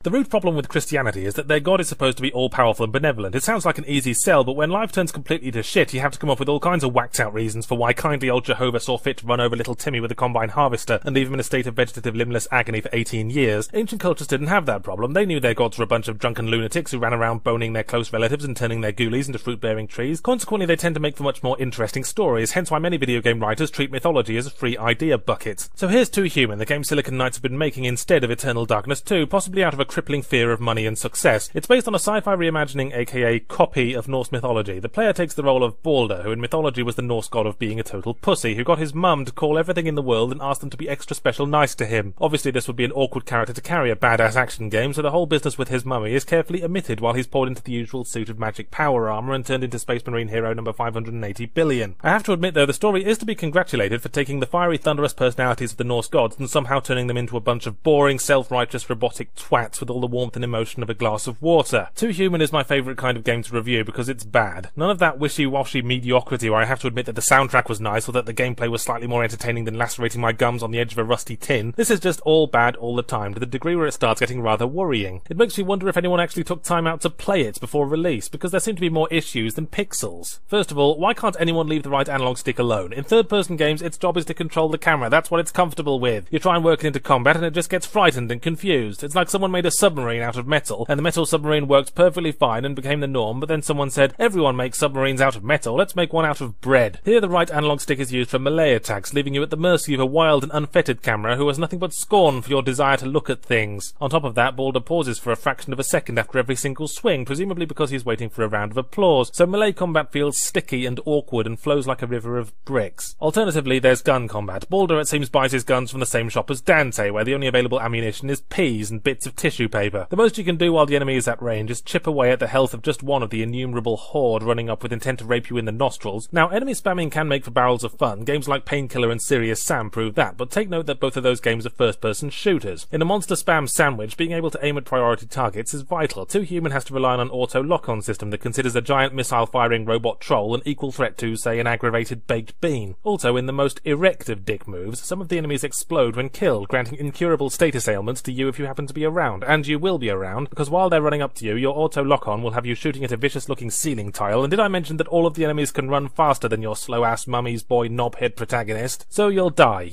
The root problem with Christianity is that their god is supposed to be all-powerful and benevolent. It sounds like an easy sell, but when life turns completely to shit, you have to come up with all kinds of whacked-out reasons for why kindly old Jehovah saw fit to run over little Timmy with a combine harvester and leave him in a state of vegetative limbless agony for 18 years. Ancient cultures didn't have that problem. They knew their gods were a bunch of drunken lunatics who ran around boning their close relatives and turning their ghoulies into fruit-bearing trees. Consequently, they tend to make for much more interesting stories, hence why many video game writers treat mythology as a free idea bucket. So here's Too Human, the game Silicon Knights have been making instead of Eternal Darkness 2, possibly out of a crippling fear of money and success. It's based on a sci-fi reimagining, aka copy, of Norse mythology. The player takes the role of Balder, who in mythology was the Norse god of being a total pussy, who got his mum to call everything in the world and ask them to be extra special nice to him. Obviously this would be an awkward character to carry a badass action game, so the whole business with his mummy is carefully omitted while he's poured into the usual suit of magic power armor and turned into Space Marine hero number 580 billion. I have to admit though, the story is to be congratulated for taking the fiery thunderous personalities of the Norse gods and somehow turning them into a bunch of boring, self-righteous, robotic twats with all the warmth and emotion of a glass of water. Too Human is my favourite kind of game to review because it's bad. None of that wishy-washy mediocrity where I have to admit that the soundtrack was nice or that the gameplay was slightly more entertaining than lacerating my gums on the edge of a rusty tin. This is just all bad all the time, to the degree where it starts getting rather worrying. It makes me wonder if anyone actually took time out to play it before release, because there seem to be more issues than pixels. First of all, why can't anyone leave the right analog stick alone? In third-person games, its job is to control the camera. That's what it's comfortable with. You try and work it into combat and it just gets frightened and confused. It's like someone made a submarine out of metal, and the metal submarine worked perfectly fine and became the norm, but then someone said, everyone makes submarines out of metal, let's make one out of bread. Here the right analog stick is used for melee attacks, leaving you at the mercy of a wild and unfettered camera who has nothing but scorn for your desire to look at things. On top of that, Balder pauses for a fraction of a second after every single swing, presumably because he's waiting for a round of applause, so melee combat feels sticky and awkward and flows like a river of bricks. Alternatively, there's gun combat. Balder, it seems, buys his guns from the same shop as Dante, where the only available ammunition is peas and bits of tissue paper. The most you can do while the enemy is at range is chip away at the health of just one of the innumerable horde running up with intent to rape you in the nostrils. Now, enemy spamming can make for barrels of fun. Games like Painkiller and Serious Sam prove that, but take note that both of those games are first-person shooters. In a monster spam sandwich, being able to aim at priority targets is vital. Too Human has to rely on an auto lock-on system that considers a giant missile-firing robot troll an equal threat to, say, an aggravated baked bean. Also, in the most erect of dick moves, some of the enemies explode when killed, granting incurable status ailments to you if you happen to be around, and you will be around, because while they're running up to you, your auto lock-on will have you shooting at a vicious-looking ceiling tile, and did I mention that all of the enemies can run faster than your slow-ass mummy's boy knobhead protagonist? So you'll die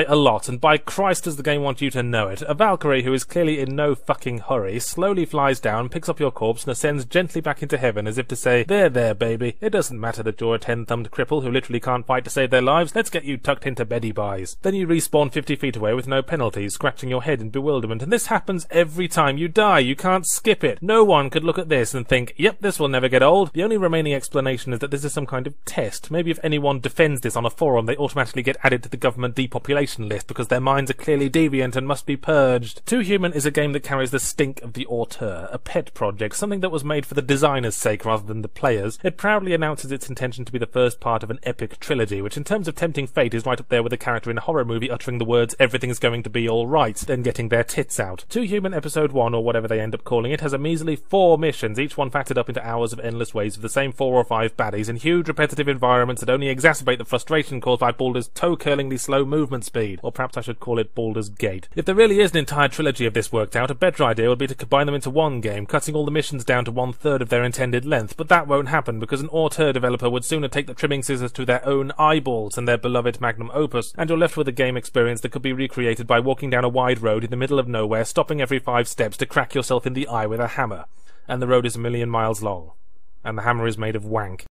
a lot, and by Christ does the game want you to know it. A Valkyrie who is clearly in no fucking hurry slowly flies down, picks up your corpse, and ascends gently back into heaven as if to say, there, baby, it doesn't matter that you're a 10-thumbed cripple who literally can't fight to save their lives, let's get you tucked into beddy buys. Then you respawn 50 feet away with no penalties, scratching your head in bewilderment, and this happens every time you die. You can't skip it. No one could look at this and think, yep, this will never get old. The only remaining explanation is that this is some kind of test. Maybe if anyone defends this on a forum, they automatically get added to the government depopulation list because their minds are clearly deviant and must be purged. Too Human is a game that carries the stink of the auteur, a pet project, something that was made for the designer's sake rather than the player's. It proudly announces its intention to be the first part of an epic trilogy, which in terms of tempting fate is right up there with a character in a horror movie uttering the words, everything's going to be alright, then getting their tits out. Too Human Episode 1, or whatever they end up calling it, has a measly 4 missions, each one factored up into hours of endless waves of the same 4 or 5 baddies in huge repetitive environments that only exacerbate the frustration caused by Balder's toe-curlingly slow movement speed, or perhaps I should call it Balder's Gate. If there really is an entire trilogy of this worked out, a better idea would be to combine them into one game, cutting all the missions down to 1/3 of their intended length, but that won't happen because an auteur developer would sooner take the trimming scissors to their own eyeballs than their beloved magnum opus, and you're left with a game experience that could be recreated by walking down a wide road in the middle of nowhere, stopping every 5 steps to crack yourself in the eye with a hammer. And the road is 1,000,000 miles long. And the hammer is made of wank.